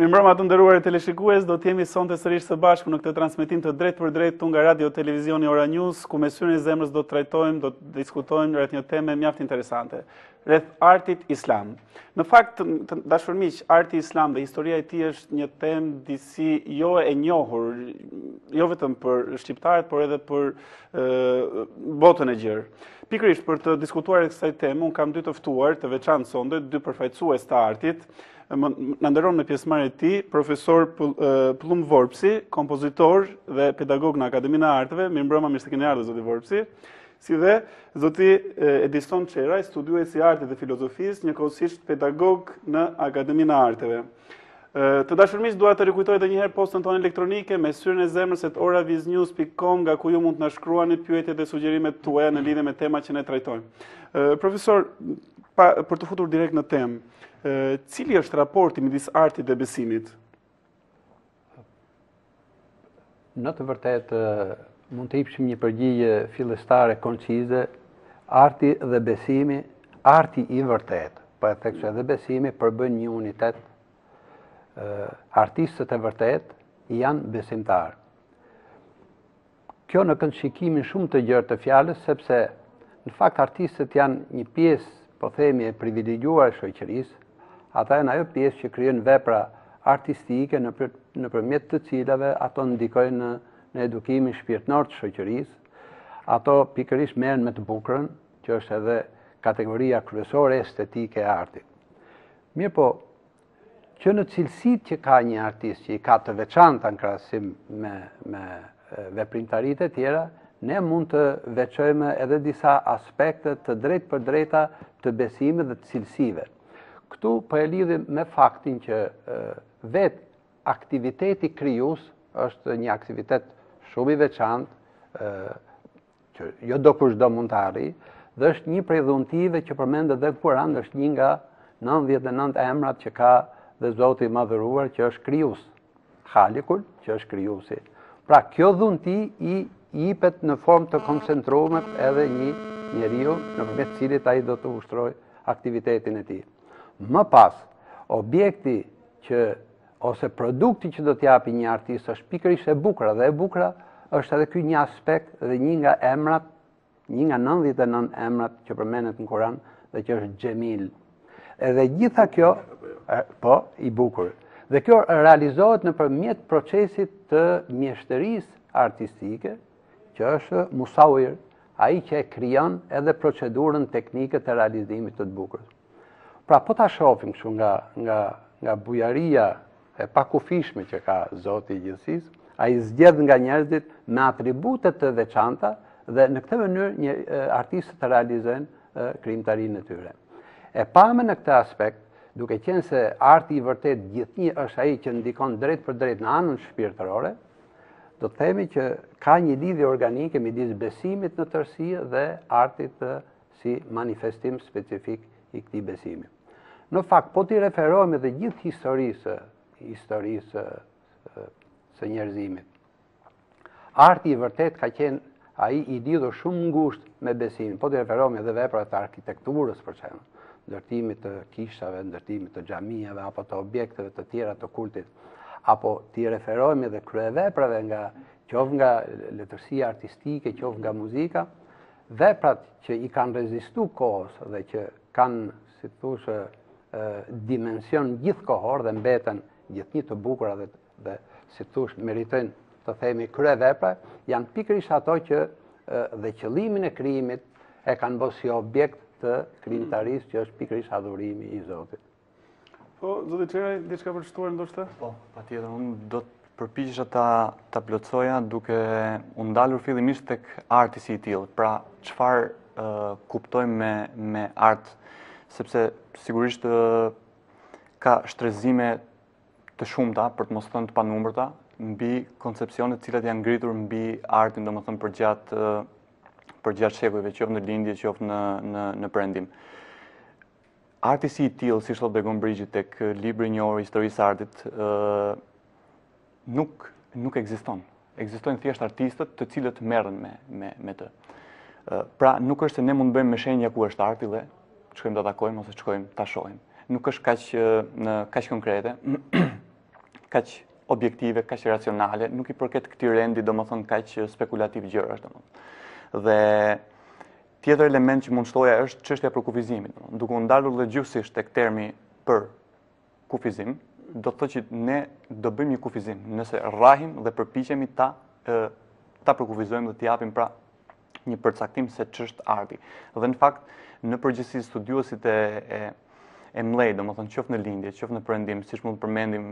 Mirëmbrëma të nderuar teleshikues, do të jemi sonte sërish së bashku në këtë transmetim të drejtë për drejtë nga Radio Televizioni Ora News, ku me syrin e zemrës do të trajtojmë, do të diskutojmë rreth një teme mjaft interesante, rreth artit islam. Në fakt, dashur miq, arti islam dhe historia e tij është një temë disi jo e njohur, jo vetëm për shqiptarët, por edhe për botën e gjerë. Pikërisht për të diskutuar kësaj teme, unë kam dy të ftuar të veçantë sonte, dy përfaqësues të artit. Në nderon me pjesëmarrjen e tij profesor Plumë Vorpsi, kompozitor dhe pedagog në Akademinë e Arteve. Mirëmbrëma, mirë se keni ardhur zoti Vorpsi. Si dhe zoti Edison Çeraj, studiues i artit dhe filozofisë, njëkohësisht pedagog në Akademinë e Arteve. Të dashur miq, dua të rikujtoj edhe një herë postën tonë elektronike me syrin e zemrës @oraviznews.com, nga ku ju mund të na shkruani pyetjet dhe sugjerimet tuaja në lidhje me temat që ne trajtojmë. Profesor, për të futur direkt në temë, cili është raporti midis artit dhe besimit? Në të vërtetë mund të jepshim një përgjigje fillestare koncize. Arti dhe besimi, arti i vërtet, po e thekse edhe besimi përbën një unitet. Artistët e vërtet janë besimtarë. Kjo në këndshikimin shumë të gjerë të fjalës, sepse në fakt artistët janë një pjesë, po themi, e privilegjuar e shoqërisë. Ata janë ajo pjesë që krijon vepra artistike nëpërmjet të cilave ato ndikojnë në edukimin shpirtëror të shoqërisë. Ato pikërisht merren me të bukurën, që është edhe kategoria kryesore estetike e artit. Mirë po, që në cilësitë që ka një artist, që i ka të veçanta në krahasim me veprimtaritë e tjera, ne mund të veçojmë edhe disa aspekte të drejtë për drejta të besimit dhe të cilësive. Këtu po e lidhim me faktin që vetë aktiviteti krijues është një aktivitet shumë i veçantë, që jo do kush do mund të arrijë, dhe është një prej dhuntive që përmendet edhe Kurani, është një nga 99 emrat që ka dhe Zoti i Madhëruar, që është krijues. Halikul, që është krijuesi. Pra kjo dhunti i jepet në formë të koncentruar edhe një njeriu nëpërmjet cilit ai do të ushtrojë aktivitetin e tij. Më pas, objekti ose produkti që do t'japi një artist është pikërisht e bukura, dhe e bukura është edhe ky një aspekt dhe një nga emrat, një nga 99 emrat që përmendet në Kur'an, dhe që është Xhemil. Edhe gjitha kjo, po, i bukur. Dhe kjo realizohet nëpërmjet procesit të mjeshtërisë artistike, që është musawir, ai që e krijon edhe procedurën teknike të realizimit të bukurës. Pra, po ta shohim kështu nga bujaria e pakufishme që ka Zoti i gjithësisë, ai zgjedh nga njerëzit me atribute të veçanta dhe në këtë mënyrë artistët të realizojnë krijimtarinë e tyre. E pamë në këtë aspekt, duke qenë se arti i vërtet gjithnjë është ai që ndikon drejt për drejt në anën shpirtërore, do të themi që ka një lidhje organike midis besimit në tërësi dhe artit si manifestim specifik i këtij besimi. Në fakt, po t'i referohemi dhe gjithë historisë së njerëzimit. Arti i vërtet ka qenë ai i lidhur shumë ngushtë me besimin. Po t'i referohemi edhe veprave të arkitekturës, për shembull, ndërtimit të kishave, ndërtimit të xhamive apo të objekteve të tjera të kultit. Apo t'i referohemi edhe kryeveprave qoftë nga letërsia artistike, qoftë nga muzika, veprat që i kanë rezistuar kohës dhe që kanë, si thoshë, dimension gjithkohor dhe mbeten gjithnjë të bukura dhe si thosh meritojnë të themi kryevepra, janë pikërisht ato që dhe qëllimin e krijimit e kanë bërë si objekt të krijimtarisë, që është pikërisht adhurimi i Zotit. Po, zoti Çeraj, diçka për të shtuar ndoshta? Po, patjetër, unë do të përpiqesha ta plotësoja duke u ndalur fillimisht tek arti si i tillë. Pra, çfarë kuptojmë me art, sepse sigurisht ka shtrezime të shumta, për të mos thënë të panumërta, mbi koncepcionet të cilat janë ngritur mbi artin, domethënë për gjatë shekujve, qoftë në lindje, qoftë në perëndim. Arti si i tillë, si thotë Begon Brigji tek libri i njohur Historisë së artit, nuk ekziston. Ekzistojnë thjesht artistët të cilët merren me të. Pra, nuk është se ne mund të bëjmë me shenja ku është arti dhe shkojmë ta takojmë ose shkojmë ta shohim. Nuk është kaq konkrete. kaq objektive, kaq racionale, nuk i përket këtij rendi, domethënë kaq spekulativ gjërash, domethënë. Dhe tjetër element që mund shtoja është çështja për kufizimin. Duke u ndalur dhe gjithsesi tek termi për kufizim, do të thotë që ne do bëjmë një kufizim nëse rrahim dhe përpiqemi ta përkufizojmë dhe t'i japim pra një përcaktim se ç'është arti. Dhe në fakt, në përgjithësi studiuesit e mlej, domethënë qoftë në lindje, qoftë në perëndim, siç mund të përmendim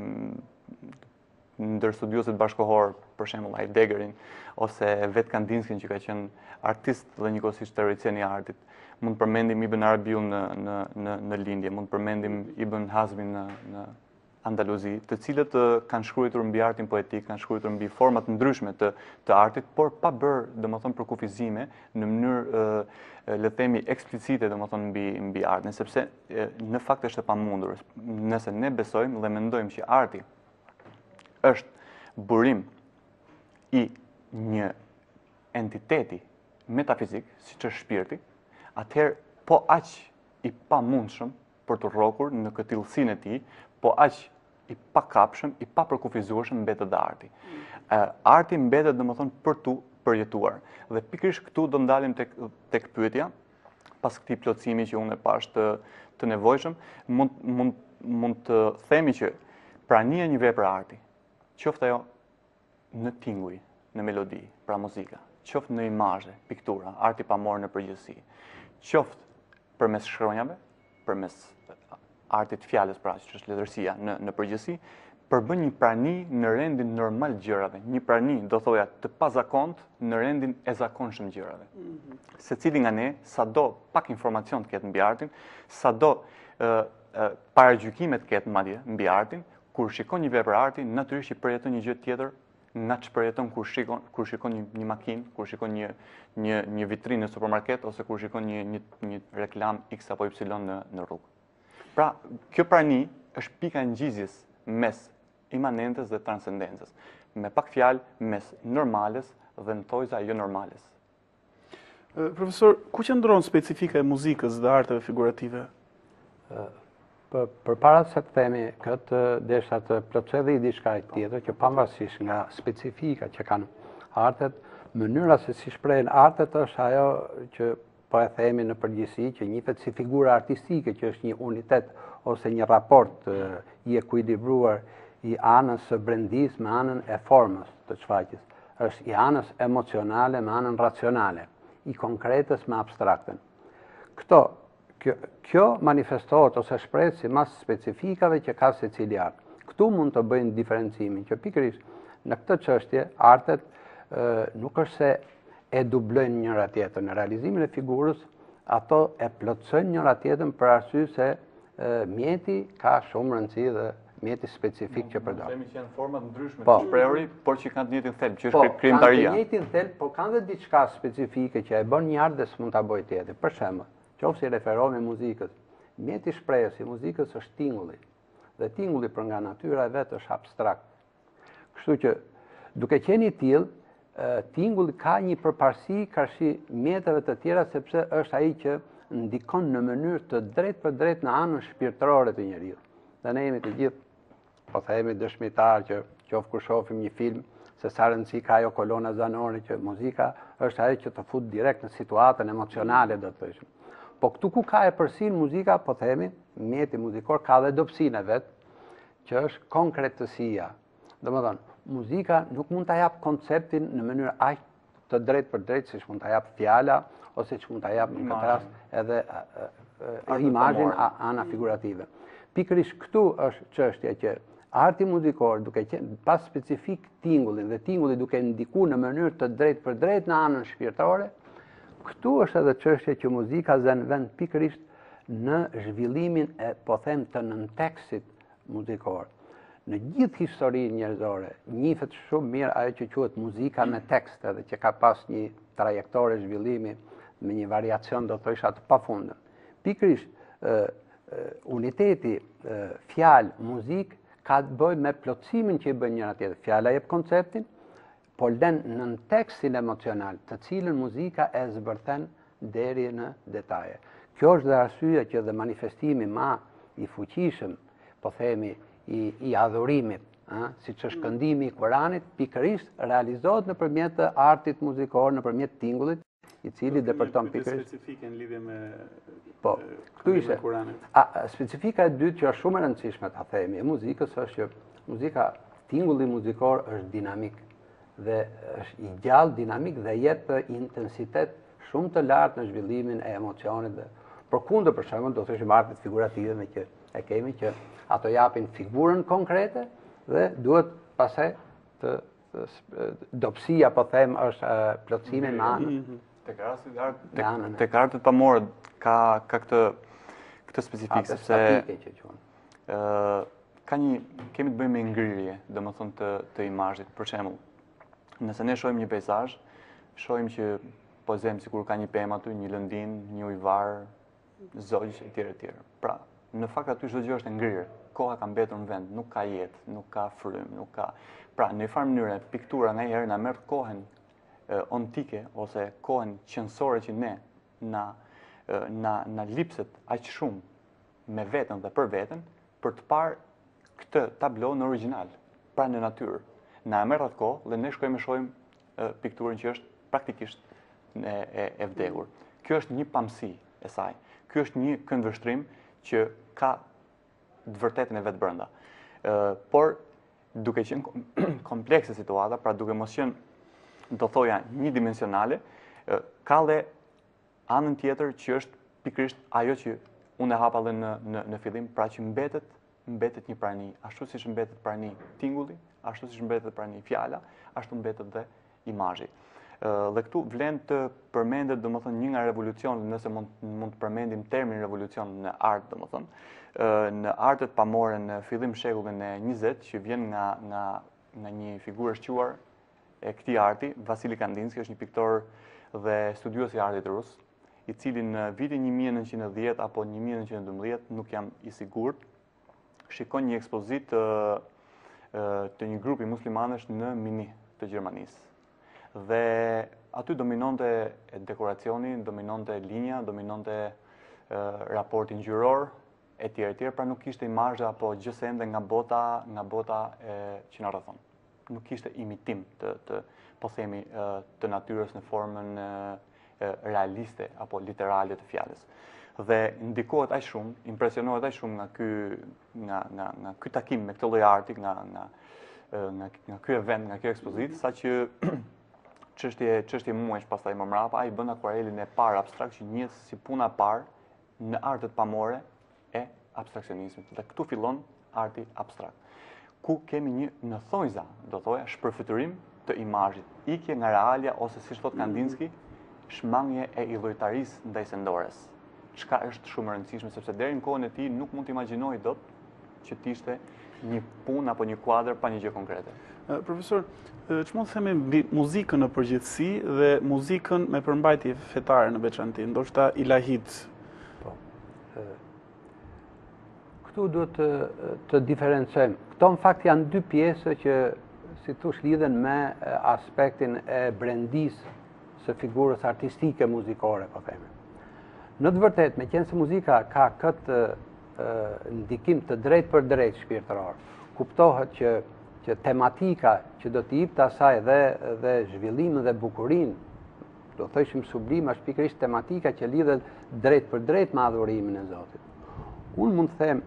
ndër studiuesit bashkohor, për shembull Heideggerin ose vet Kandinskin që ka qenë artist dhe njëkohësisht teoricien i artit. Mund të përmendim Ibn Arabiun në lindje, mund të përmendim Ibn Hazmin në Andaluzi, të cilët kanë shkruar mbi artin poetik, kanë shkruar mbi forma të ndryshme të artit, por pa bërë, domethënë, përkufizime në mënyrë le të themi eksplicite, domethënë mbi artin, sepse në fakt është e pamundur. Nëse ne besojmë dhe mendojmë që arti është burim i një entiteti metafizik, siç është shpirti, atëherë po aq i pamundshëm për të rrokur në këtillësinë e tij, po aq i pakapshëm, i papërkufizueshëm mbetet dhe arti. Arti mbetet domethënë për tu përjetuar. Dhe pikërisht këtu do ndalim tek pyetja, pas këtij plotësimi që unë e pash të nevojshëm, mund të themi që prania e një vepre arti, qoftë ajo në tinguj, në melodi, pra muzika, qoftë në imazhe, piktura, arti pamor në përgjithësi, qoftë përmes shkronjave, përmes artit fjalës, pra që është letërsia në përgjithësi, përbën një prani në rendin normal gjërave, një prani, do thoja, të pazakont në rendin e zakonshëm gjërave. Secili nga ne, sado pak informacion të ketë mbi artin, sado paragjykime të ketë madje mbi artin, kur shikon një vepër arti, natyrisht i përjeton një gjë tjetër nga ç'përjeton kur shikon një makinë, kur shikon një vitrinë në supermarket ose kur shikon një reklam X apo Y në rrugë. Pra, kjo prani është pika ngjizjes mes imanentes dhe transcendencës. Me pak fjalë, mes normales dhe në thojza jo normales. Profesor, ku qëndron specifika e muzikës dhe arteve figurative? Përpara se të themi këtë, desha të plotësoj dhe i diçka tjetër, që pavarësisht nga specifika që kanë artet, mënyra se si shprehen artet është ajo që po e themi në përgjithësi, që njihet si figura artistike, që është një unitet ose një raport i ekuilibruar i anës së brendis me anën e formës të shfaqjes. Është i anës emocionale me anën racionale, i konkretës me abstrakten. Kjo manifestohet ose shprehet si mas specifikave që ka secili art. Këtu mund të bëjnë diferencimin, që pikërisht në këtë çështje artet nuk është se e dublojnë njëra tjetrën. Në realizimin e figurës, ato e plotësojnë njëra tjetrën për arsye se mjeti ka shumë rëndësi dhe mjeti specifik që përdor. Themi që janë forma ndryshme të shprehuri, por që kanë të njëjtin thelb, që është krijimtaria. Kanë të njëjtin thelb, por kanë dhe diçka specifike që e bën një art dhe s'mund ta bëjë tjetër. Për shembull, qoftë si referohemi muzikës, mjeti shprehjes i muzikës është tingulli. Dhe tingulli për nga natyra e vet është abstrakt. Kështu që duke qenë i tillë, tingulli ka një përparësi karshi mjeteve të tjera, sepse është ai që ndikon në mënyrë të drejtë për drejtë në anën shpirtërore të njeriu. Dhe ne jemi të gjithë, po themi dëshmitar që qoftë kur shohim një film, se sa rëndësi ka ajo kolona zanore, që muzika është ajo që të fut direkt në situatën emocionale, do të thëshim. Po këtu ku ka e përsin muzika, po themi, mjeti muzikor ka dhe dobësinë e vet, që është konkretësia. Domethënë, muzika nuk mund ta jap konceptin në mënyrë aq të drejtë për drejtë siç mund ta jap fjala ose siç mund ta jap në këtë rast edhe imazhin ana figurative. Pikërisht këtu është çështja që arti muzikor, duke qenë pas specifik tingullin dhe tingulli duke ndikuar në mënyrë të drejtë për drejtë në anën shpirtërore, këtu është edhe çështja që muzika zën vend pikërisht në zhvillimin e, po them, të nëntekstit muzikor. Në gjithë historinë njerëzore, njihet shumë mirë ajo që quhet muzika me tekst, edhe që ka pas një trajektore zhvillimi me një variacion, do thosha, të pafundëm. Pikërisht uniteti fjalë muzik ka të bëjë me plotësimin që i bën njëra tjetër. Fjala jep konceptin, po lën në tekstin emocional, të cilën muzika e zbërthen deri në detaje. Kjo është dhe arsyeja që dhe manifestimi ma i fuqishëm, po themi, i adhurimit si që është këndimi i Kuranit, pikërisht realizohet nëpërmjet të artit muzikor, nëpërmjet tingullit, i cili depërton pikërisht. Specifike në lidhje me këtu ishte. Kuranit. Specifika e dytë që është shumë e rëndësishme ta themi e muzikës është që muzika, tingulli muzikor është dinamik dhe është i gjallë, dinamik dhe jep intensitet shumë të lartë në zhvillimin e emocionit dhe përkundër për shembull do thëshim artet figurative me që e kemi që ato japin figurën konkrete dhe duhet pastaj të dobësia po them është plotësimi me anën. Tek artet pamore ka këtë specifik sepse kemi të bëjmë me ngrirje, domethënë të imazhit. Për shembull, nëse ne shohim një peizazh, shohim që po zem sikur ka një pemë aty, një lëndin, një ujvar, zogj etj. Pra, në fakt aty çdo gjë është e ngrirë. Koha ka mbetur në vend, nuk ka jetë, nuk ka frym, nuk ka. Pra, në një farë mënyrë piktura nganjëherë na merr kohën ontike ose kohën qendrore që ne na lipset aq shumë me veten dhe për veten për të parë këtë tablo në origjinal, pra në natyrë. Na merr atë kohë dhe ne shkojmë e shohim pikturën që është praktikisht e vdekur. Kjo është një pamësi e saj. Ky është një këndvështrim që ka të vërtetën e vetë brenda. Por duke qenë komplekse situata, pra duke mos qenë do thoja një dimensionale, ka dhe anën tjetër që është pikërisht ajo që unë e hapa dhe në fillim, pra që mbetet një prani, ashtu siç mbetet prani tingulli, ashtu siç mbetet prani fjala, ashtu mbetet dhe imazhi. Dhe këtu vlen të përmendet domethënë një nga revolucionet, nëse mund të përmendim termin revolucion në art domethënë, në artet pamore në fillim shekullin e 20 që vjen nga një figurë e shquar e këtij arti, Vasili Kandinsky, është një piktor dhe studiues i artit rus, i cili në vitin 1910 apo 1912, nuk jam i sigurt, shikon një ekspozit të një grupi muslimanësh në Mini të Gjermanisë. Dhe aty dominonte dekoracioni, dominonte linja, dominonte raporti ngjyror, etj. Pra nuk kishte imazhe apo gjësende nga bota që na rrethon. Nuk kishte imitim të po themi të natyrës në formën realiste apo literale të fjalës. Dhe ndikohet aq shumë, impresionohet aq shumë nga ky takim me këtë lloj arti, nga ky event, nga kjo ekspozitë, saqë çështje muajsh pastaj më mbrapa ai bën akuarelin e parë abstrakt që njihet si puna e parë në artet pamore e abstraksionizmit. Dhe këtu fillon arti abstrakt, ku kemi një në thojza, do thoja, shpërfytyrim të imazhit, ikje nga realia ose siç thot Kandinsky, shmangje e illojtarisë ndaj sendores. Çka është shumë e rëndësishme sepse deri në kohën e tij nuk mund të imagjinoj dot që të ishte një punë apo një kuadër pa një gjë konkrete. Profesor, ç'mund të themi mbi muzikën në përgjithësi dhe muzikën me përmbajtje fetare në veçantë, ndoshta ilahit? Po. Këtu duhet të diferencojmë. Këto në fakt janë dy pjesë që si thosh lidhen me aspektin e brendisë së figurës artistike muzikore, po themi. Në të vërtetë, meqense muzika ka këtë ndikim të drejtë për drejtë shpirtëror, kuptohet që tematika që do t'i jepte asaj dhe zhvillimin dhe bukurinë, do thëshim sublim, është pikërisht tematika që lidhet drejt për drejt me adhurimin e Zotit. Unë mund të them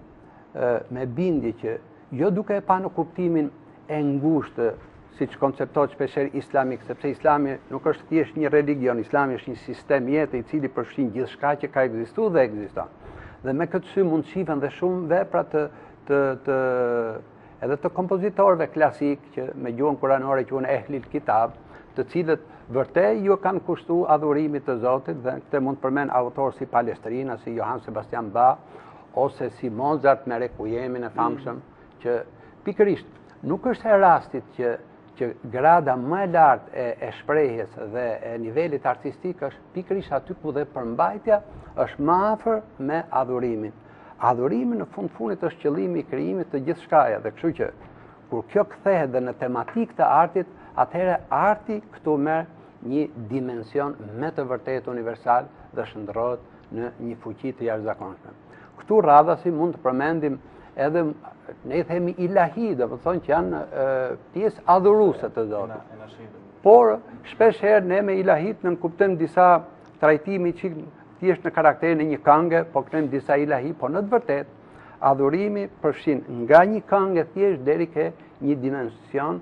me bindje që jo duke e pa në kuptimin e ngushtë siç konceptohet shpeshherë islamik, sepse Islami nuk është thjesht një religion, Islami është një sistem jete i cili përfshin gjithçka që ka ekzistuar dhe ekziston. Dhe me këtë sy mund shihen dhe shumë vepra edhe të kompozitorëve klasik që me gjuhën kuranore quhen ehlil kitab, të cilët vërtet ju kanë kushtuar adhurimit të Zotit, dhe këtë mund të përmend autorë si Palestrina, si Johann Sebastian Bach, ose si Mozart me Requiemin e famshëm, që pikërisht nuk është e rastit që grada më e lartë e shprehjes dhe e nivelit artistik është pikërisht aty ku dhe përmbajtja është më afër me adhurimin. Adhurimi në fundit është qëllimi i krijimit të gjithçkaja, dhe kështu që kur kjo kthehet dhe në tematikë të artit, atëherë arti këtu merr një dimension me të vërtetë universal dhe shndërrohet në një fuqi të jashtëzakonshme. Këtu radhasi mund të përmendim edhe ne i themi ilahi, do të thonë që janë pjesë adhuruese të Zotit. Por shpesh herë ne me ilahit nënkuptojmë disa trajtimi që thjesht në karakterin e një këngë, po kemi disa ilahi, po në të vërtetë adhurimi përfshin nga një këngë thjesht deri ke një dimension,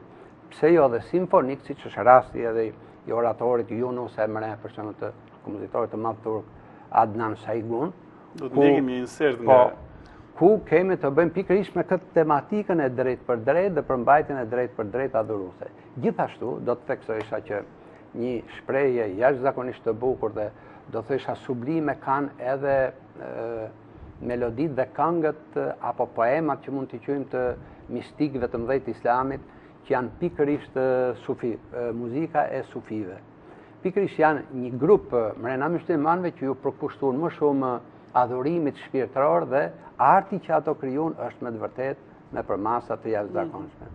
pse jo dhe simfonik, siç është rasti edhe i oratorit Yunus Emre, për shembull të kompozitorit të madh turk Adnan Saygun. Do të ndjekim një insert nga ku kemi të bëjmë pikërisht me këtë tematikën e drejt për drejt dhe përmbajtjen e drejt për drejt adhuruese. Gjithashtu do të theksojsha që një shprehje jashtëzakonisht të bukur dhe do thësha sublime kanë edhe meloditë dhe këngët apo poemat që mund t'i quajmë të mistikëve të mëdhenj të Islamit, që janë pikërisht sufi, muzika e sufive. Pikërisht janë një grup mrena myslimanëve që ju përkushtuan më shumë adhurimit shpirtëror dhe arti që ato krijuan është me të vërtetë me përmasa të jashtëzakonshme.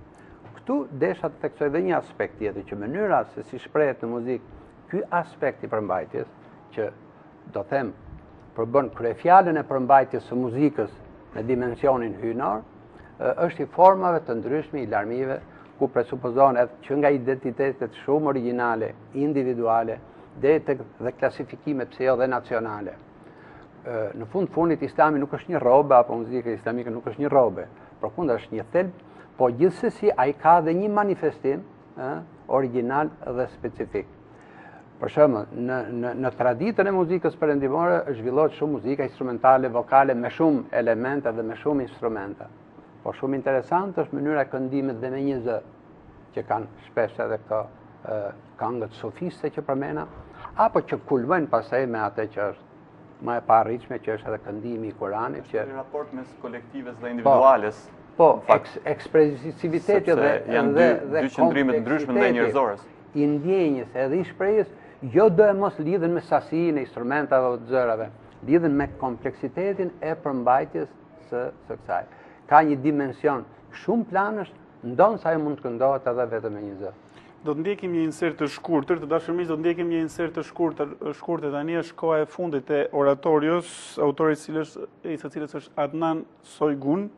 Këtu desha të theksoj edhe një aspekt tjetër, që mënyra se si shprehet në muzikë ky aspekt i përmbajtjes, që do them përbën kryefjalën e përmbajtjes së muzikës në dimensionin hyjnor, është i formave të ndryshme i larmive, ku presupozohen edhe që nga identitetet shumë origjinale, individuale, deri tek dhe klasifikime pse jo dhe nacionale. Në fundit Islami nuk është një robe, apo muzika islamike nuk është një robe, përkundër është një thelb, po gjithsesi ai ka dhe një manifestim origjinal dhe specifik. Për shembull, në traditën e muzikës perëndimore zhvillohet shumë muzika instrumentale, vokale me shumë elemente dhe me shumë instrumenta. Po shumë interesant është mënyra e këndimit dhe me një zë, që kanë shpesh edhe këto këngët sofiste që përmena, apo që kulmojnë pastaj me atë që është më e parritshme, që është edhe këndimi i Kuranit, që është raport mes kolektives dhe individuales. Po, ekspresiviteti dhe janë dy qëndrime të ndryshme ndaj njerëzores. I ndjenjës edhe i shprehjes jo do e mos lidhen me sasinë e instrumentave o të zërave, lidhen me kompleksitetin e përmbajtjes së kësaj. Ka një dimension shumë planësh, ndonë sa e mund të këndohet edhe vetëm me një zë. Do të ndjekim një insert të shkurtër, të dashur miq, do të ndjekim një insert të shkurtër tani është koha e fundit e oratorios, autori i së cilës është Adnan Saygun.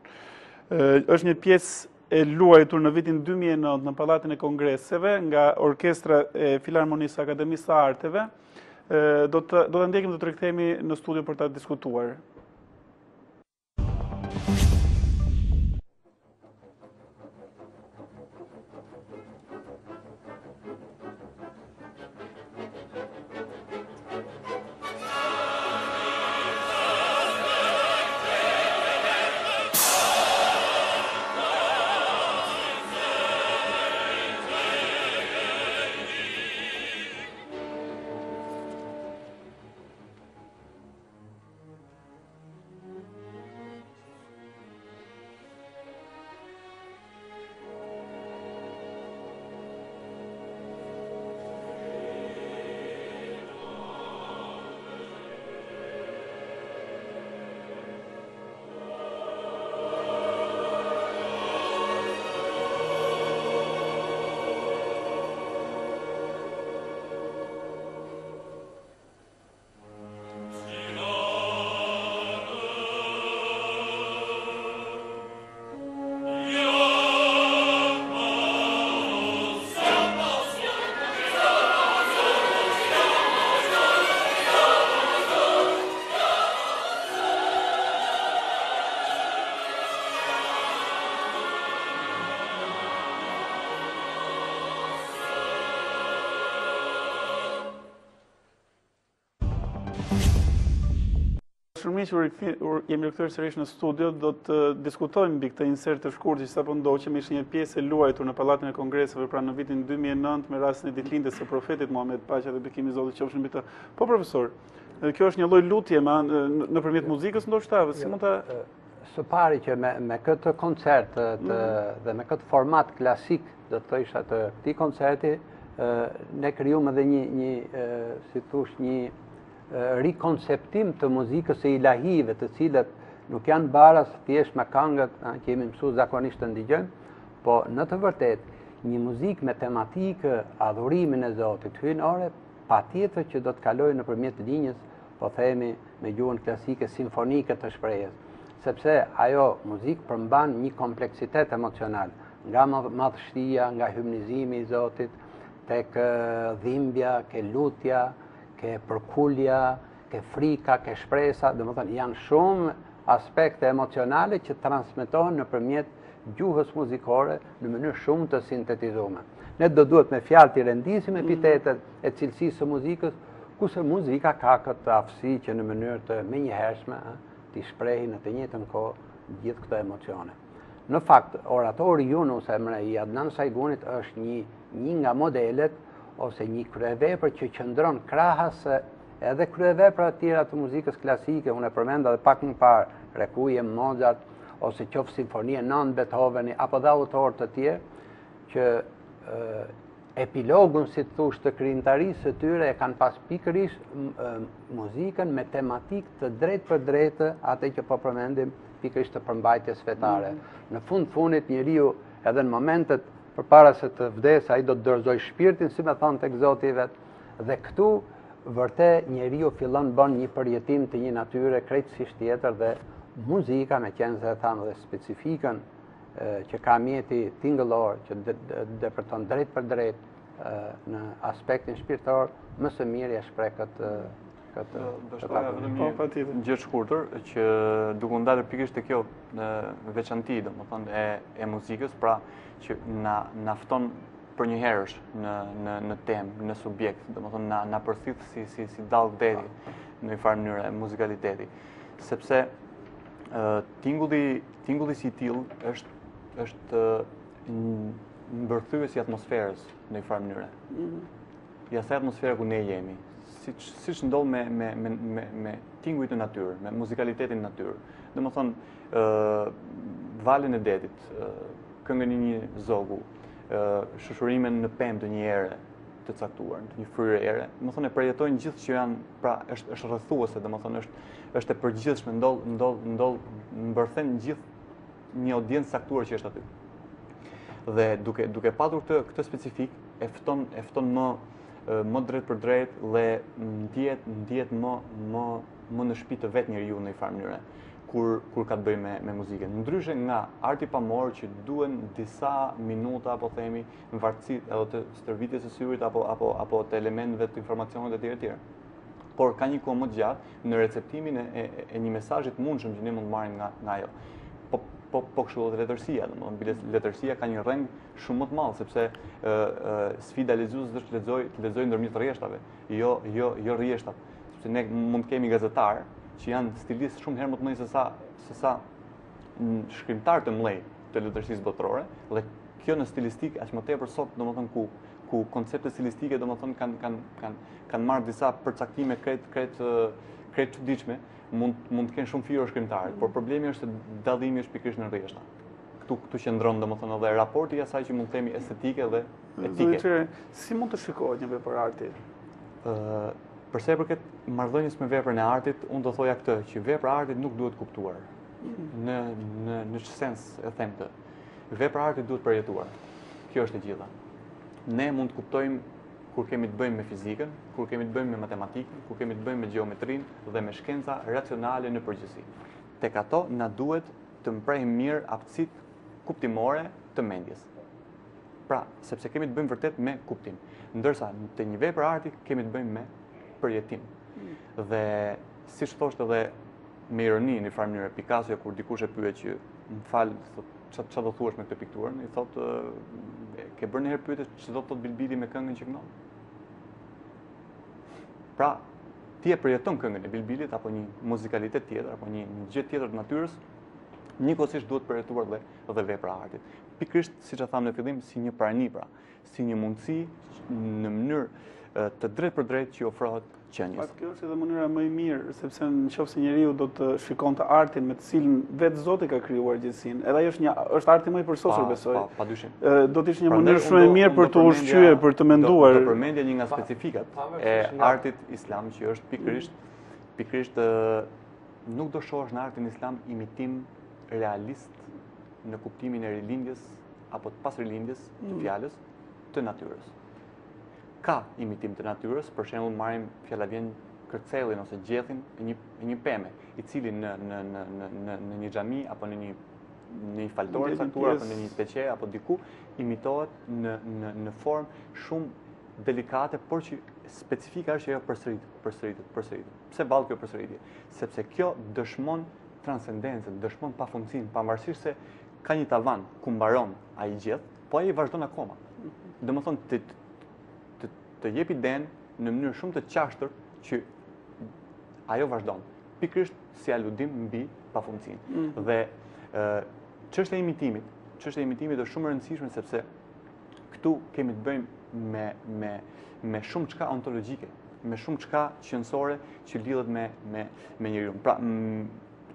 Është një pjesë e luajtur në vitin 2009 në Pallatin e Kongreseve nga Orkestra e Filharmonisë Akademisë së Arteve. Do të ndjekim dhe të rikthehemi në studio për ta diskutuar. Shumë jemi rikthyer sërish në studio, do të diskutojmë mbi këtë insert të shkurtër që sapo ndoqëm, ishte një pjesë e luajtur në Pallatin e Kongreseve pra në vitin 2009 me rastin e ditëlindjes së profetit Muhammed, paqja dhe bekimi i Zotit qofshin mbi të. Po profesor, kjo është një lloj lutje nëpërmjet muzikës ndoshta, si mund ta së pari që me këtë koncert dhe me këtë format klasik, do të thësha të këtij koncerti, ne krijuam edhe një si thosh një rikonceptim të muzikës e ilahive, të cilët nuk janë baras thjesht me këngët që jemi mësuar zakonisht të ndigjojmë, po në të vërtetë një muzikë me tematikë adhurimin e Zotit hyjnore, patjetër që do të kalojë nëpërmjet linjës, po themi me gjuhën klasike simfonike të shprehjes. sepse ajo muzikë përmban një kompleksitet emocional, nga madhështia, nga hymnizimi i Zotit, tek dhimbja, ke lutja, ke përkullja, ke frika, ke shpresa, domethënë janë shumë aspekte emocionale që transmetohen nëpërmjet gjuhës muzikore në mënyrë shumë të sintetizuar. Ne do duhet me fjalë të rendisim epitetet e cilësisë së muzikës, kurse muzika ka këtë aftësi që në mënyrë të menjëhershme t'i shprehi në të njëjtën kohë gjithë këto emocione. Në fakt, oratori Yunus Emre i Adnan Saygunit është një nga modelet ose një kryevepër që qëndron krahas edhe kryevepra të tjera të muzikës klasike. Unë e përmenda edhe pak më parë Requiem Mozart ose qoftë Simfonia 9 Beethoveni apo dhe autorë të tjerë që epilogun, si të thush, të krijimtarisë së tyre e kanë pas pikërisht muzikën me tematikë të drejtë për drejtë atë që po përmendim pikërisht të përmbajtjes fetare. Në fundit njeriu edhe në momentet përpara se të vdesë ai do të dorëzoj shpirtin, si më thon tek Zoti i vet. Dhe këtu vërtet njeriu fillon bën një përjetim të një natyre krejtësisht tjetër dhe muzika, me qenë se thamë dhe specifikën që ka mjeti tingëllor, që depërton drejt për drejt në aspektin shpirtëror, më së miri e shpreh këtë një gjë shkurtër që duke ndalur pikërisht te kjo veçanti, domethënë e muzikës, pra që na fton për një herësh në temë, në subjekt, domethënë na përthith si dallë deri në një farë mënyrë muzikaliteti, sepse tingulli si i tillë është mbërthyes i atmosferës në një farë mënyrë. I asaj atmosfere ku ne jemi. Siç ndodh me tingujt në natyrë, me muzikalitetin në natyrë. Domethënë valën e detit, këngën e një zogu, shoshurimin në pemë të një ere të caktuar, të një fryrë ere. Domethënë e përjetojnë gjithë që janë, pra është rrethuese, domethënë është e përgjithshme, ndodh mbërthen gjithë një audiencë caktuar që është aty. Dhe duke patur këtë specifik, e fton më drejt për drejt dhe ndihet më në shtëpi të vet njeriu në një farë mënyrë kur ka të bëjë me muzikën. Ndryshe nga arti pamor që duhen disa minuta, po themi, në varësi edhe të stërvitjes së syrit apo të elementeve të informacionit e tjerë. Por ka një kohë më të gjatë në receptimin e një mesazhi të mundshëm që ne mund të marrim nga ajo. Po kështu edhe letërsia, domethënë letërsia ka një rreng shumë më të madh sepse sfida lexuesit është të lexojë ndërmjet rreshtave, jo rreshtat. Sepse ne mund të kemi gazetar që janë stilistë shumë herë më të mëdhenj se sa shkrimtar të mëdhenj të letërsisë botërore, dhe kjo në stilistik aq më tepër sot, domethënë ku konceptet stilistike domethënë kanë marrë disa përcaktime krejt çuditshme. Mund të kenë shumë fyra shkrimtarët, por problemi është se dallimi është pikërisht në rreshta. Këtu qëndron domethënë edhe raporti i asaj që mund të themi estetike dhe etike. Si mund të shikohet një vepër arti? Për sa i përket marrëdhënies me veprën e artit, unë do thoja këtë, që vepra e artit nuk duhet kuptuar. Në çë sens e them këtë? Vepra e artit duhet përjetuar. Kjo është e gjitha. Ne mund të kuptojmë kur kemi të bëjmë me fizikën, kur kemi të bëjmë me matematikën, kur kemi të bëjmë me gjeometrinë dhe me shkenca racionale në përgjithësi. Tek ato na duhet të mprehim mirë aftësitë kuptimore të mendjes. Pra, sepse kemi të bëjmë vërtet me kuptim. Ndërsa te një vepër arti kemi të bëjmë me përjetim. Dhe siç thoshte edhe me ironi në farë mënyrë Picasso, kur dikush e pyet që më fal, çfarë do thuash me këtë pikturën, i thotë ke bërë një herë pyetje ç'do të thotë Bilbili me këngën që kënon. Pra, ti e përjeton këngën e Bilbilit apo një muzikalitet tjetër apo një gjë tjetër të natyrës, njëkohësisht duhet përjetuar dhe vepra e artit. Pikërisht, siç e thamë në fillim, si një prani, pra, si një mundësi në mënyrë të drejtë për drejtë që ofrohet qenies. Kjo është edhe mënyra më e mirë, sepse nëse njeriu do të shikonte artin me të cilin vetë Zoti ka krijuar gjithësinë, edhe ai është arti më i përsosur, besoj. Padyshim. Do të ishte një mënyrë shumë e mirë për të ushqyer, për të menduar. Do përmendja një nga specifikat e artit islam që është pikërisht nuk do shohësh në artin islam imitim realist në kuptimin e rilindjes apo të pasrilindjes të fjalës të natyrës. Ka imitim të natyrës, për shembull marrim fjalavjen kërcellin ose gjethin e një një peme, i cili në një xhami apo në një faltore caktuar apo në një teqe apo diku imitohet në formë shumë delikate, por që specifika është që ajo përsëritet. Pse vallë kjo përsëritje? Sepse kjo dëshmon transcendencën, dëshmon pafundësinë, pavarësisht se ka një tavan ku mbaron ai gjithë, po ai vazhdon akoma. Domethënë të jep idenë në mënyrë shumë të qashtër që ajo vazhdon. Pikërisht si aludim mbi pafundësinë. Dhe çështja e imitimit është shumë e rëndësishme sepse këtu kemi të bëjmë me shumë çka ontologjike, me shumë çka qëndësore që lidhet me njeriu. Pra,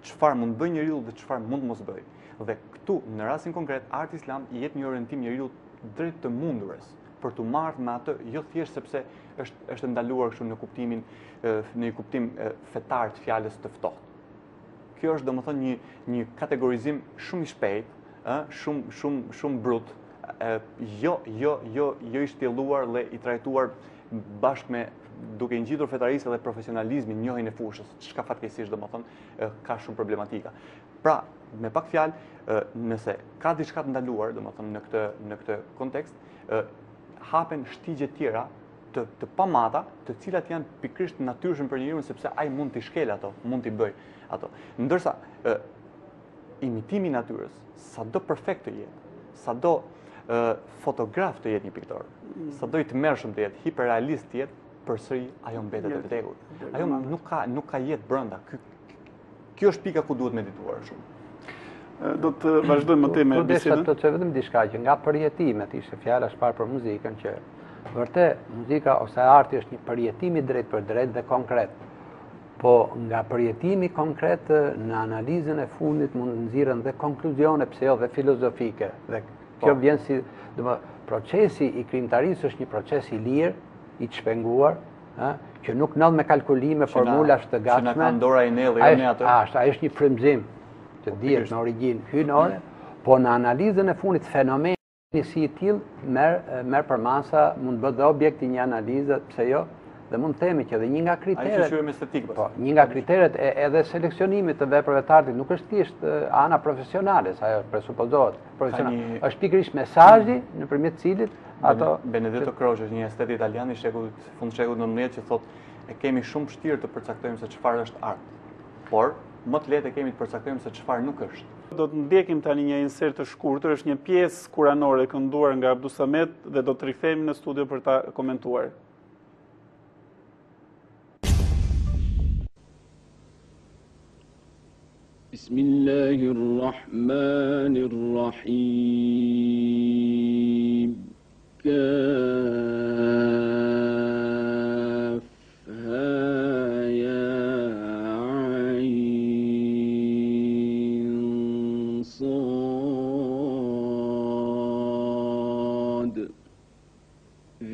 çfarë mund bëj njeriu dhe çfarë mund mos bëj. Dhe këtu, në rastin konkret, arti islam i jep një orientim njeriu drejt të mundurës, për të marrë me atë, jo thjesht sepse është ndaluar kështu në një kuptim fetar të fjalës të ftohtë. Kjo është domethënë një kategorizim shumë i shpejtë, shumë brut, jo i shtjelluar dhe i trajtuar bashkë me duke ngjitur fetarisë dhe profesionalizmin, njohjen e fushës, çka fatkeqësisht domethënë ka shumë problematika. Pra, me pak fjalë, nëse ka diçka të ndaluar, domethënë në këtë kontekst, hapen shtigje tjera të pamata, të cilat janë pikërisht natyrshme për njeriu sepse ai mund t'i shkel ato, mund t'i bëj ato. Ndërsa imitimi i natyrës, sado perfekt të jetë, sado fotograf të jetë një piktor, sado i tmerrshëm të jetë, hiperrealist të jetë, përsëri ajo mbetet e vdekur. Ajo nuk ka jetë brenda. Kjo është pika ku duhet medituar shumë. Do të vazhdojmë më tej me bisedën. Do të vetëm diçka që nga përjetimet ishte fjala shpar për muzikën që vërtet muzika ose arti është një përjetim i drejt për drejt dhe konkret. Po nga përjetimi konkret në analizën e fundit mund të nxirren dhe konkluzione pse jo dhe filozofike. Dhe kjo vjen si, procesi i krijimtarisë është një proces i lirë, i të shpenguar, që nuk ndodh me kalkulime, formulash të gatshme. Që na ka ndora i nelli, jo ne atë. Ai është një frymëzim të dihet në origjinë hynore, po në analizën e fundit fenomeni si i tillë merr për masa, mund bëhet dhe objekt i një analize, pse jo? Dhe mund të themi që dhe një nga kriteret, një nga kriteret edhe seleksionimit të veprave të artit nuk është thjesht ana profesionale, sa ajo presupozohet profesionale. Është pikërisht mesazhi nëpërmjet cilit ato Benedetto Croce është një estet italian i fund shekullit 19 që thotë e kemi shumë vështirë të përcaktojmë se çfarë është art. Por më të lehtë kemi të përcaktojmë se çfarë nuk është. Do të ndjekim tani një insert të shkurtër, është një pjesë kuranore kënduar nga Abdusamet dhe do të rikthehemi në studio për ta komentuar. Bismillahirrahmanirrahim.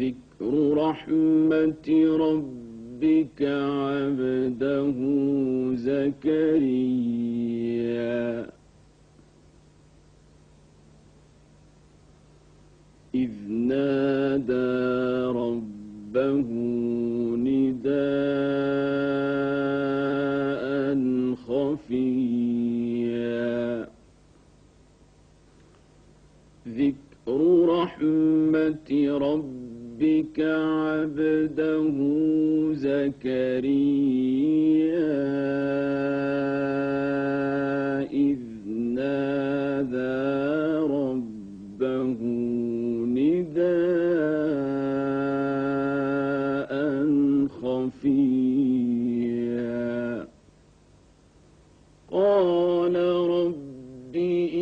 ذكر رحمة ربك عبده زكريا إذ نادى ربه نداء خفيا ذكر رحمة ربك عبده زكريا إذ نادى ربه نداء خفيا قال رب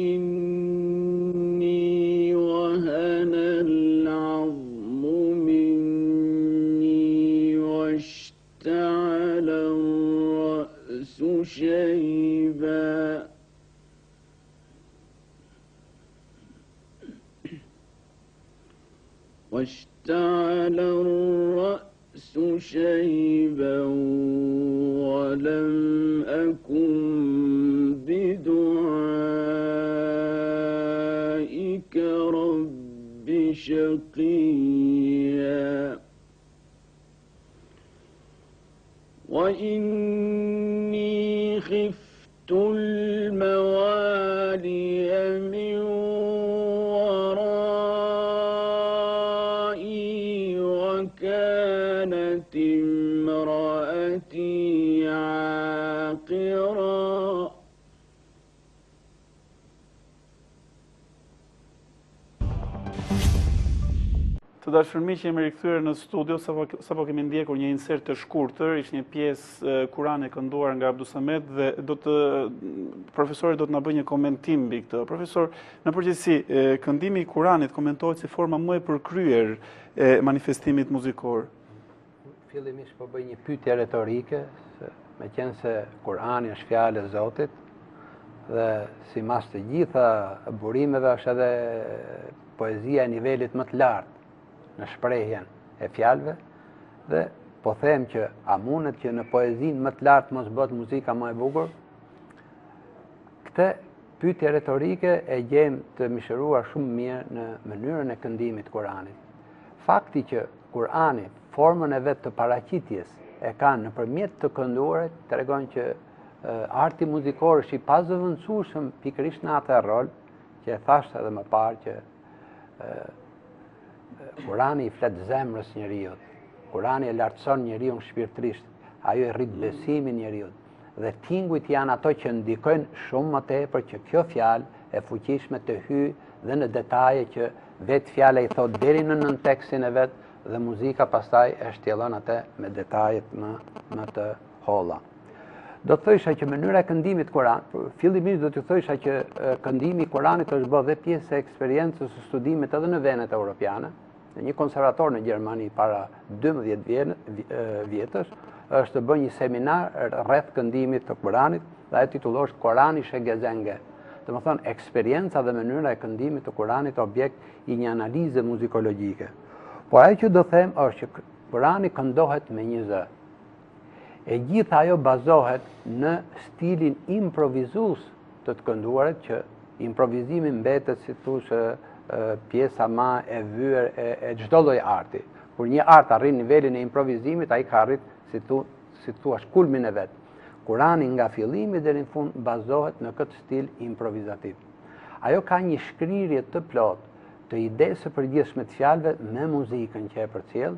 إني وهن العظم مني واشتعل الرأس شيبا واشتعل الرأس شيبا ولم أكن بدعائك رب شقيا وإني الموالي من ورائي وكانت امرأتي عاقرا. Të dashur miq, jemi rikthyer në studio, sapo kemi ndjekur një insert të shkurtër, ishte një pjesë Kurani kënduar nga Abdusamet dhe profesori do të na bëjë një komentim mbi këtë. Profesor, në përgjithësi, këndimi i Kuranit komentohet si forma më e përkryer e manifestimit muzikor. Fillimisht po bëj një pyetje retorike, meqense Kurani është fjalë e Zotit dhe sipas të gjitha burimeve është edhe poezia e nivelit më të lartë në shprehjen e fjalëve dhe po them që a mundet që në poezinë më të lartë mos bëhet muzika më e bukur? Këtë pyetje retorike e gjejmë të mishëruar shumë mirë në mënyrën e këndimit të Kuranit. Fakti që Kurani formën e vet të paraqitjes e ka nëpërmjet të kënduarit tregon që arti muzikor është i pazëvendësueshëm pikërisht në atë rol që e thash edhe më parë që Kurani i flet zemrës njeriut, Kurani e lartëson njeriun shpirtërisht, ajo e rrit besimin njeriut, dhe tingujt janë ato që ndikojnë shumë më tepër që kjo fjalë e fuqishme të hyjë dhe në detaje që vetë fjala i thot deri në nën tekstin e vet dhe muzika pastaj e shtjellon atë me detajet më të holla. Do të thësha që mënyra e këndimit Kuran, fillimisht do të thësha që këndimi i Kuranit është bërë dhe pjesë e eksperiencës së studimit edhe në venet europiane. Një konservator në Gjermani para 12 vjetësh është bërë një seminar rreth këndimit të Kuranit dhe ai titullohet Kurani Shegezenge. Domethënë eksperienca dhe mënyra e këndimit të Kuranit objekt i një analize muzikologjike. Por ajo që do them është që Kurani këndohet me një zë. E gjitha ajo bazohet në stilin improvizues të kënduarit, që improvizimi mbetet si thosh pjesa më e vyer e çdo lloj arti. Kur një art arrin nivelin e improvizimit, ai ka arrit si thua kulmin e vet. Kurani nga fillimi deri në fund bazohet në këtë stil improvizativ. Ajo ka një shkrirje të plotë të idesë së përgjithshme të fjalëve me muzikën që e përcjell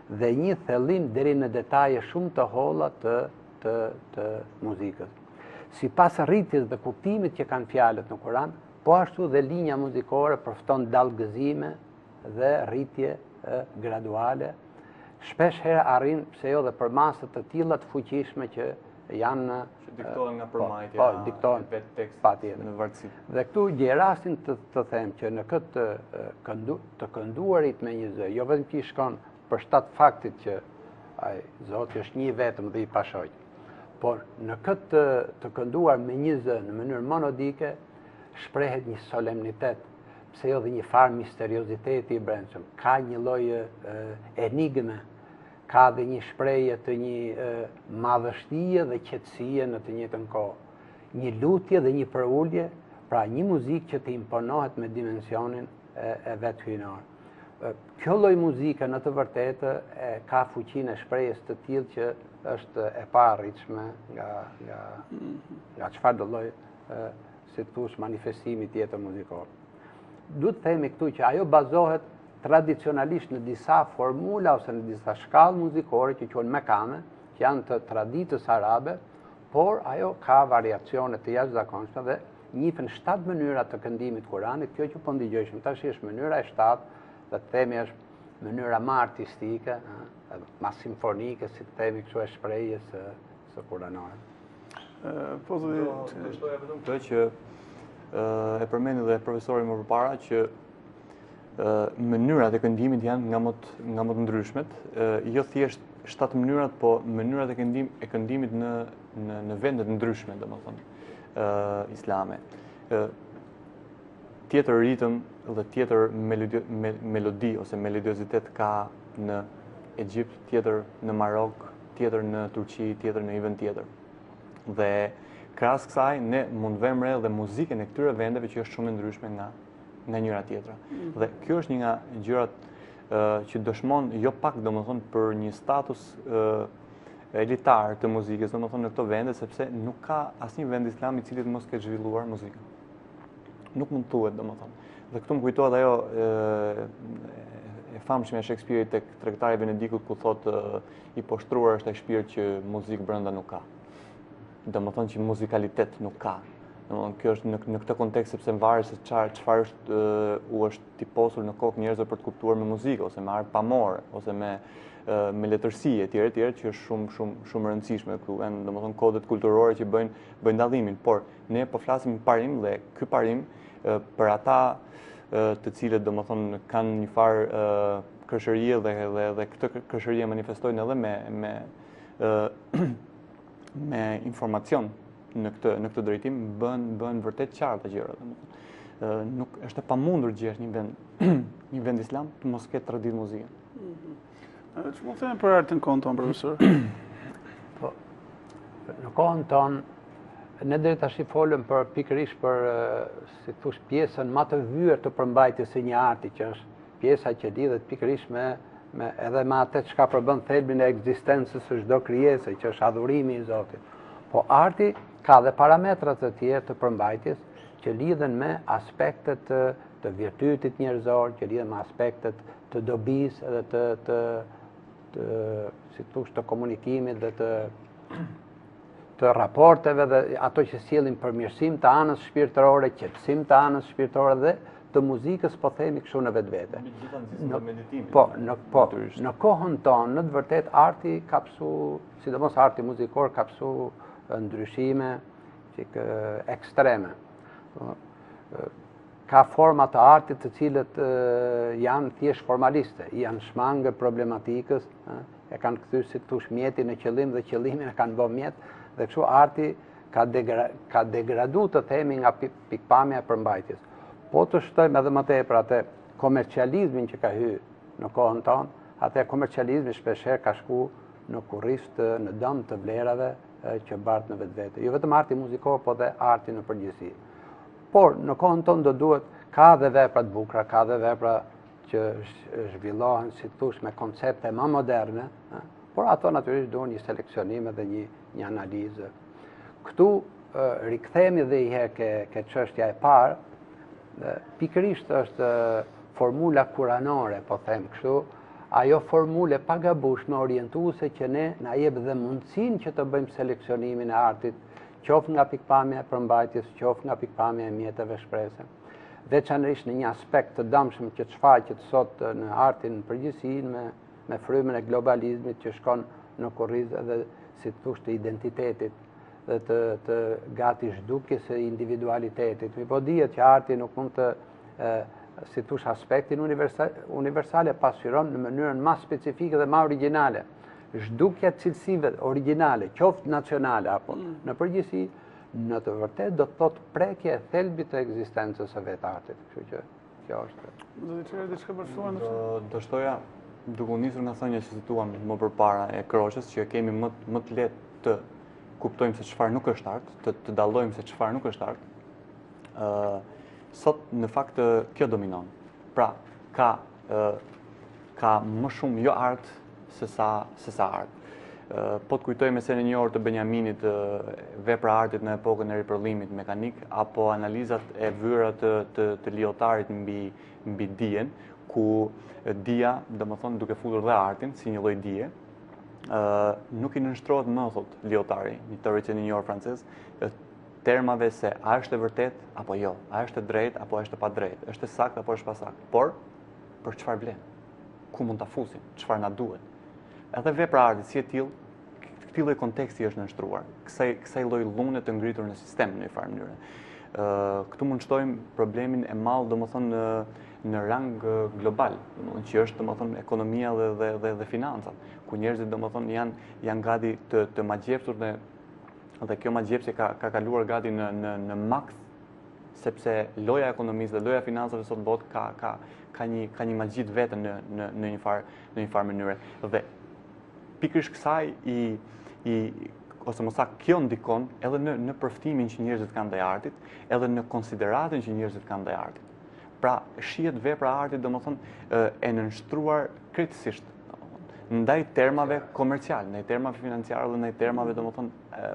dhe një thellim deri në detaje shumë të holla të muzikës. Sipas rritjes dhe kuptimit që kanë fjalët në Kur'an, po ashtu dhe linja muzikore përfton dallgëzime dhe rritje graduale. Shpesh herë arrin pse jo dhe për masë të tilla të fuqishme që janë diktohen nga përmajtja e tekstit në vartësi. Dhe këtu gjej rastin të them që në këtë të kënduarit me një zë, jo vetëm që i shkon për shtat faktit që ai Zoti është një vetëm dhe i pashoq, por në këtë të kënduar me një zë në mënyrë monodike shprehet një solemnitet, pse jo dhe një farë misterioziteti i brendshëm. Ka një lloj enigme, ka dhe një shprehje të një madhështie dhe qetësie në të njëjtën kohë. Një lutje dhe një përulje, pra një muzikë që të imponohet me dimensionin e vet hyjnor. Kjo lloj muzike në të vërtetë ka fuqinë e shprehjes të tillë që është e paarritshme nga çfarë do lloj si thosh manifestimi tjetër muzikor. Duhet të themi këtu që ajo bazohet tradicionalisht në disa formula ose në disa shkallë muzikore që quhen mekane, që janë të traditës arabe, por ajo ka variacione të jashtëzakonshme dhe njihen 7 mënyra të këndimit Kuranit. Kjo që po ndigjojmë tash është mënyra e 7, dhe të themi është mënyra më artistike, më simfonike, si të themi kështu e shprehjes së kuranore. Po zoti, do shtoja vetëm këtë që e përmendi dhe profesori më përpara që mënyrat e këndimit janë nga më të ndryshmet, jo thjesht 7 mënyrat, po mënyrat e këndimit në vendet ndryshme, domethënë islame. Tjetër ritëm dhe tjetër melodi ose melodiozitet ka në Egjipt, tjetër në Marok, tjetër në Turqi, tjetër në një vend tjetër. Dhe krahas kësaj ne mund vëmë dhe muzikën e këtyre vendeve që është shumë e ndryshme nga njëra tjetra. Dhe kjo është një nga gjërat që dëshmon jo pak domethënë për një status elitar të muzikës, domethënë në këto vende, sepse nuk ka asnjë vend islam i cili të mos ketë zhvilluar muzikën. Nuk mund thuhet, domethënë. Dhe këtu më kujtohet ajo e famshme e Shakespeare-it tek Tregtari i Venedikut ku thotë i poshtruar është ai shpirt që muzikë brenda nuk ka. Domethënë që muzikalitet nuk ka. Domethënë kjo është në këtë kontekst sepse varet se çfarë është u është tiposur në kokë njerëzve për të kuptuar me muzikë ose me art pamore ose me letërsi etj që është shumë e rëndësishme këtu, janë domethënë kodet kulturore që bëjnë dallimin, por ne po flasim parim dhe ky parim për ata të cilët domethënë kanë një farë kërshërie dhe këtë kërshërie manifestojnë edhe me informacion në këtë drejtim bën vërtet qartë gjërat. Nuk është e pamundur gjesh një vend islam të mos ketë traditë muzikën. Ç'mund të themi për artin kohën tonë, profesor? Po, në kohën tonë, ne deri tash folëm pikërisht për, si thosh, pjesën më të vyer të përmbajtjes së një arti, që është pjesa që lidhet pikërisht edhe me atë çka përbën thelbin e ekzistencës së çdo krijese, që është adhurimi i Zotit. Po arti ka dhe parametrat të tjerë të përmbajtjes që lidhen me aspektet të virtytit njerëzor, që lidhen me aspektet të dobisë edhe si thosh, të komunikimit dhe të raporteve dhe ato që sjellin përmirësim të anës shpirtërore, qetësim të anës shpirtërore dhe të muzikës, po themi kështu në vetvete. Në kohën tonë, në të vërtet, arti ka pësu, sidomos arti muzikor, ka pësu ndryshime ekstreme. Ka forma të artit të cilët janë thjesht formaliste, janë shmangë problematikës, e kanë kthyer si thosh mjetin në qëllim dhe qëllimin e kanë bërë mjet, dhe kështu arti ka degradu të themi nga pikpamja e përmbajtjes. Po të shtojmë edhe më tepër atë komercializmin që ka hyrë në kohën tonë, atë komercializmi shpeshherë ka shku në kurriz në dëm të vlerave që bart në vetvete. Jo vetëm arti muzikor, po dhe arti në përgjithësi. Por në kohën tonë do duhet, ka dhe vepra të bukura, ka dhe vepra që zhvillohen, si thosh, me koncepte më moderne, por ato natyrisht duhen një seleksionim dhe një analizë. Këtu rikthehemi dhe i herë ke çështja e parë, pikërisht është formula kuranore, po them kështu, ajo formule pagabueshme orientuese që na jep dhe mundësinë që të bëjmë seleksionimin e artit, qoftë nga pikpamja e përmbajtjes, qoftë nga pikpamja e mjeteve shprese. Veçanërisht në një aspekt të dëmshëm që shfaqet sot në artin në përgjithësi me frymën e globalizmit që shkon në kurriz edhe si thosh të identitetit dhe të gati zhdukjes së individualitetit. Po dihet që arti nuk mund të si thosh aspektin universale pasqyron në mënyrën më specifike dhe më origjinale. Zhdukja cilësive origjinale, qoftë nacionale apo në përgjithësi, në të vërtet do të thotë prekje e thelbit të ekzistencës së vetë artit. Kështu që kjo është. Do të thotë diçka për shtuan? Do shtoja duke u nisur nga thënia që cituam më përpara e Kroqës, që kemi më të lehtë të kuptojmë se çfarë nuk është art, të dallojmë se çfarë nuk është art. Sot në fakt kjo dominon. Pra, ka më shumë jo art se sa art. Po të kujtojmë se në një orë të Benjaminit vepra artit në epokën e ripërllimit mekanik apo analizat e vyra të Lyotarit mbi dijen, ku dia, domethënë duke futur dhe artin si një lloj dije, nuk i nënshtrohet më, thot Lyotari, një teorician i njohur francez, termave se a është e vërtet apo jo, a është e drejtë apo është e padrejtë, është e saktë apo është pasaktë, por për çfarë vlen? Ku mund ta fusim? Çfarë na duhet? Edhe vepra artit si e tillë, këtij lloj konteksti është nënshtruar. Kësaj lloj llune të ngritur në sistem në një farë mënyrë. Këtu mund shtojmë problemin e madh, domethënë në rang global, që është domethënë ekonomia dhe financat, ku njerëzit domethënë janë gati të magjepsur dhe kjo magjepsje ka kaluar gati në maks, sepse loja e ekonomisë dhe loja e financave sot botë ka një magji të vetën në një farë mënyrë. Dhe pikërisht kësaj ose më saktë kjo ndikon edhe në përftimin që njerëzit kanë ndaj artit, edhe në konsideratën që njerëzit kanë ndaj artit. Pra, shihet vepra artit domethënë e nënshtruar krejtësisht ndaj termave komercial, ndaj termave financiare dhe ndaj termave domethënë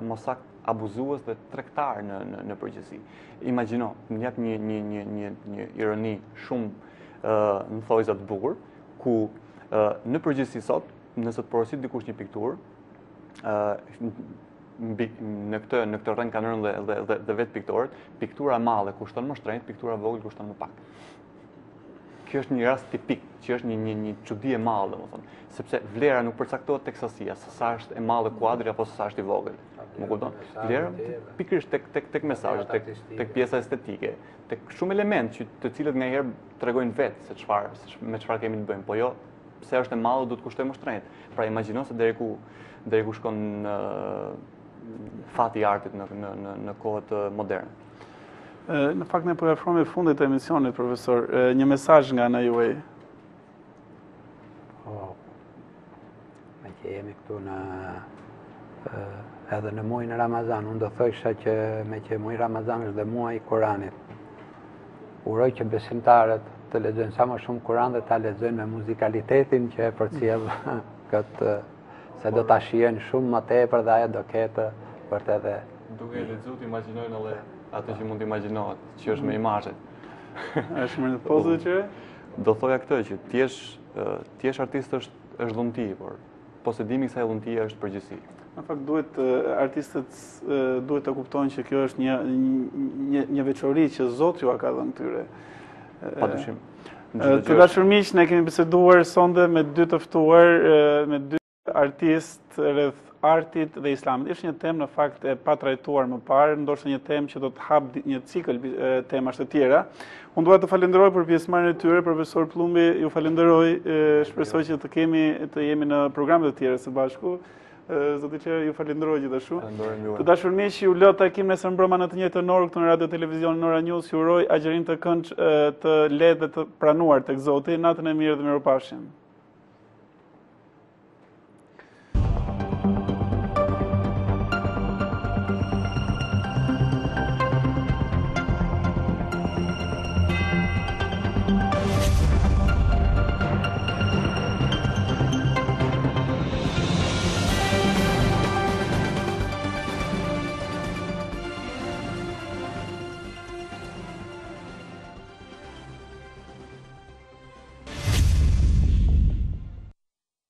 mosakt abuzues dhe tregtar në përgjithësi. Imagjino, më jap një ironi shumë në thojza të bukur, ku në përgjithësi sot, nëse të porosit dikush një pikturë, në këtë rreth kanë rënë dhe vetë piktorët, piktura e madhe kushton më shtrenjtë, piktura e vogël kushton më pak. Kjo është një rast tipik, që është një çudi e madhe, domethënë, sepse vlera nuk përcaktohet tek sasia, se sa është e madhe kuadri apo se sa është i vogël. Më kupton? Vlera pikërisht tek mesazhi, tek pjesa estetike, tek shumë elementë të cilët nganjëherë tregojnë vetë se me çfarë kemi të bëjmë, po jo pse është e madhe do të kushtojë më shtrenjtë. Pra imagjino se deri ku shkon fati i artit në kohët moderne. Në fakt ne po e afrohemi fundit të emisionit, profesor. Një mesazh nga ana juaj. Me që jemi këtu edhe në muajin e Ramazan, unë do thosha që me që muaji Ramazan është dhe muaji i Kuranit. Uroj që besimtarët të lexojnë sa më shumë Kuran dhe ta lexojnë me muzikalitetin që e përcjell këtë, se do ta shijojnë shumë më tepër dhe ajo do ketë për të edhe. Duke lexuar imagjinojnë edhe atë që mund të imagjinohet, që është me imazhe. Është më në pozë që do thoja këtë që ti je artist është dhunti, por posedimi i kësaj dhuntie është përgjegjësi. Në fakt artistët duhet të kuptojnë që kjo është një veçori që Zoti ju ka dhënë tyre. Padyshim. Të dashur miq, ne kemi biseduar sonte me dy të ftuar, me dy artistë rreth artit dhe islamit. Ishte një temë në fakt e pa trajtuar më parë, ndoshta një temë që do të hap një cikël temash të tjera. Unë dua të falenderoj për pjesëmarrjen e tyre, profesor Plumbi, ju falenderoj, shpresoj që të jemi në programe të tjera së bashku. Zoti Qerë, ju falenderoj gjithashtu. Të dashur miq, ju lë takim nesër mbrëmë në të njëjtën orë këtu në Radio Televizion Nora News. Ju uroj agjerim të këndshëm, të lehtë dhe të pranuar tek Zoti. Natën e mirë dhe mirupafshim.